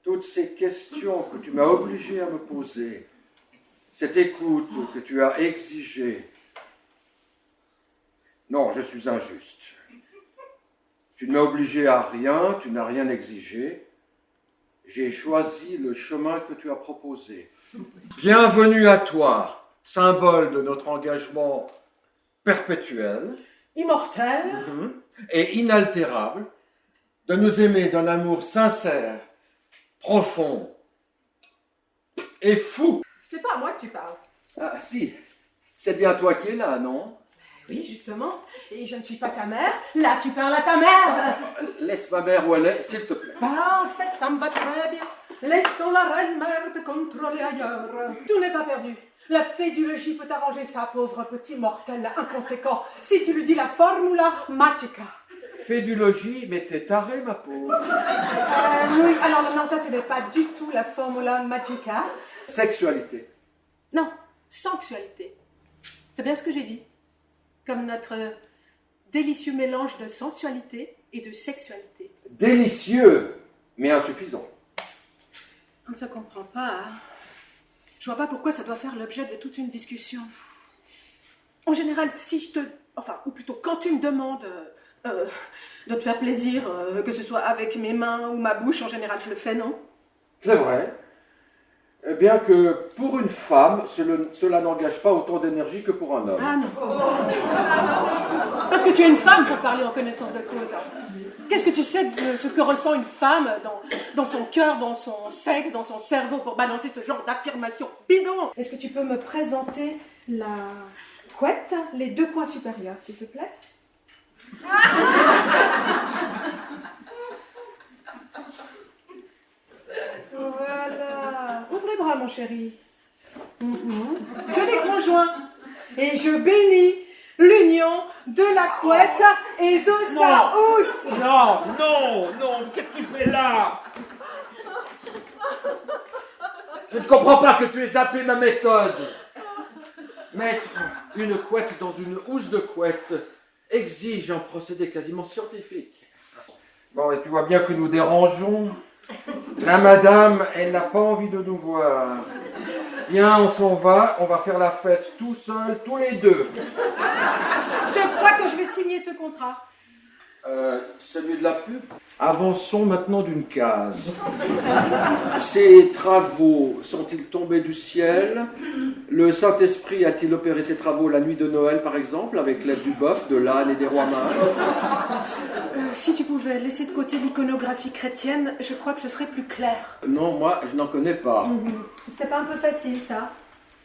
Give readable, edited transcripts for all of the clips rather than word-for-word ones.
toutes ces questions que tu m'as obligé à me poser, cette écoute que tu as exigée. Non, je suis injuste. Tu ne m'as obligé à rien, tu n'as rien exigé. J'ai choisi le chemin que tu as proposé. Bienvenue à toi, symbole de notre engagement perpétuel, Immortel, et inaltérable, de nous aimer d'un amour sincère, profond et fou. c'est pas à moi que tu parles. Ah si, c'est bien toi qui es là, non? Oui, justement. Et je ne suis pas ta mère. Là, tu parles à ta mère. Laisse ma mère où elle est, s'il te plaît. Bah, en fait, ça me va très bien. Laissons la reine-mère te contrôler ailleurs. Tout n'est pas perdu. La fée du logis peut arranger ça, pauvre petit mortel inconséquent, si tu lui dis la formula magica. Fais du logis, mais t'es taré, ma pauvre. Oui, alors non, ça, ce n'est pas du tout la formula magica. Sexualité. Non, sensualité. C'est bien ce que j'ai dit. Comme notre délicieux mélange de sensualité et de sexualité. Délicieux, mais insuffisant. On ne se comprend pas. Hein. Je vois pas pourquoi ça doit faire l'objet de toute une discussion. En général, si je te... Enfin, ou plutôt quand tu me demandes de te faire plaisir, que ce soit avec mes mains ou ma bouche, en général, je le fais, non? C'est vrai. Bien que pour une femme, cela n'engage pas autant d'énergie que pour un homme. Ah non. Parce que tu es une femme pour parler en connaissance de cause. Qu'est-ce que tu sais de ce que ressent une femme dans son cœur, dans son sexe, dans son cerveau pour balancer ce genre d'affirmation bidon? Est-ce que tu peux me présenter la couette, les deux coins supérieurs, s'il te plaît? Voilà. Ouvre les bras, mon chéri. Je les conjoins et je bénis l'union de la couette et de sa housse. Non, qu'est-ce que tu fais là? Je ne comprends pas que tu aies zappé ma méthode. Mettre une couette dans une housse de couette exige un procédé quasiment scientifique. Bon, et tu vois bien que nous dérangeons. La madame, elle n'a pas envie de nous voir. Viens, on s'en va, on va faire la fête tout seuls, tous les deux. Je crois que je vais signer ce contrat. Celui de la pub. Avançons maintenant d'une case. Ces travaux sont-ils tombés du ciel? Le Saint-Esprit a-t-il opéré ces travaux la nuit de Noël, par exemple, avec l'aide du bœuf, de l'âne et des rois mages? Si tu pouvais laisser de côté l'iconographie chrétienne, je crois que ce serait plus clair. Non, moi, je n'en connais pas. C'était pas un peu facile, ça?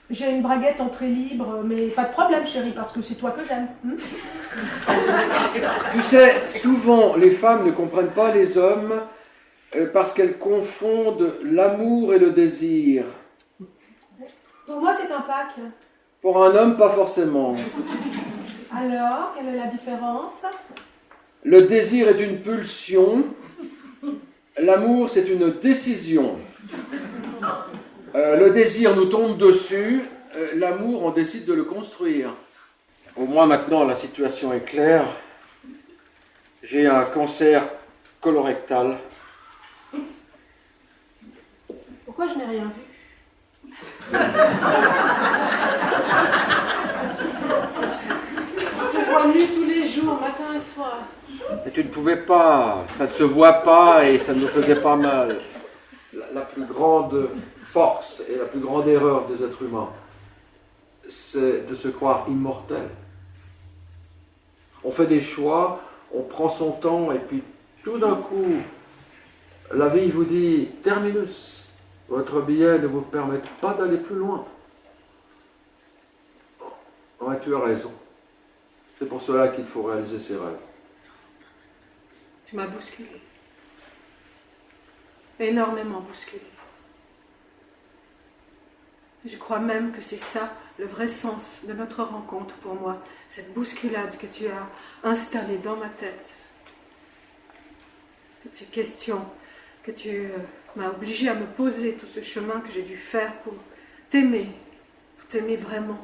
J'ai une braguette entrée libre, mais pas de problème, chérie, parce que c'est toi que j'aime. Tu sais, souvent, les femmes ne comprennent pas les hommes parce qu'elles confondent l'amour et le désir. Pour moi, c'est un pack. Pour un homme, pas forcément. Alors, quelle est la différence? Le désir est une pulsion, l'amour, c'est une décision. Le désir nous tombe dessus, l'amour, on décide de le construire. Au moins maintenant, la situation est claire. J'ai un cancer colorectal. Pourquoi je n'ai rien vu? Je te vois nu tous les jours, matin et soir. Et tu ne pouvais pas, ça ne se voit pas et ça ne me faisait pas mal. La plus grande force et la plus grande erreur des êtres humains, c'est de se croire immortel. On fait des choix, on prend son temps et puis tout d'un coup, la vie vous dit « terminus ». Votre billet ne vous permet pas d'aller plus loin. Ouais, tu as raison. C'est pour cela qu'il faut réaliser ses rêves. Tu m'as bousculé. Énormément bousculé. Je crois même que c'est ça le vrai sens de notre rencontre pour moi, cette bousculade que tu as installée dans ma tête. Toutes ces questions que tu m'as obligée à me poser, tout ce chemin que j'ai dû faire pour t'aimer vraiment.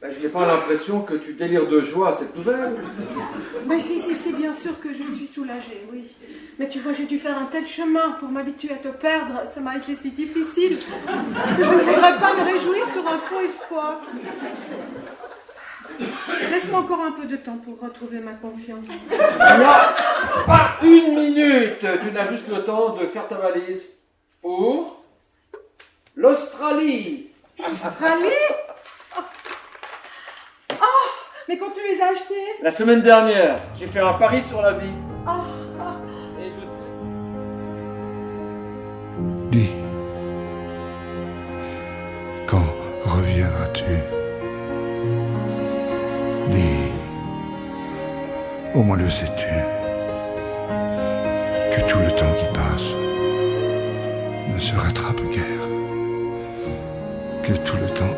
Ben, je n'ai pas l'impression que tu délires de joie à cette nouvelle. Mais si, bien sûr que je suis soulagée, oui. Mais tu vois, j'ai dû faire un tel chemin pour m'habituer à te perdre. Ça m'a été si difficile que je ne voudrais pas me réjouir sur un faux espoir. Laisse-moi encore un peu de temps pour retrouver ma confiance. Là, pas une minute. Tu n'as juste le temps de faire ta valise pour l'Australie. Australie? Oh, mais quand tu les as achetés? La semaine dernière, j'ai fait un pari sur la vie. Oh. Et je sais. Dis, quand reviendras-tu? Dis, au moins le sais-tu, que tout le temps qui passe ne se rattrape guère, que tout le temps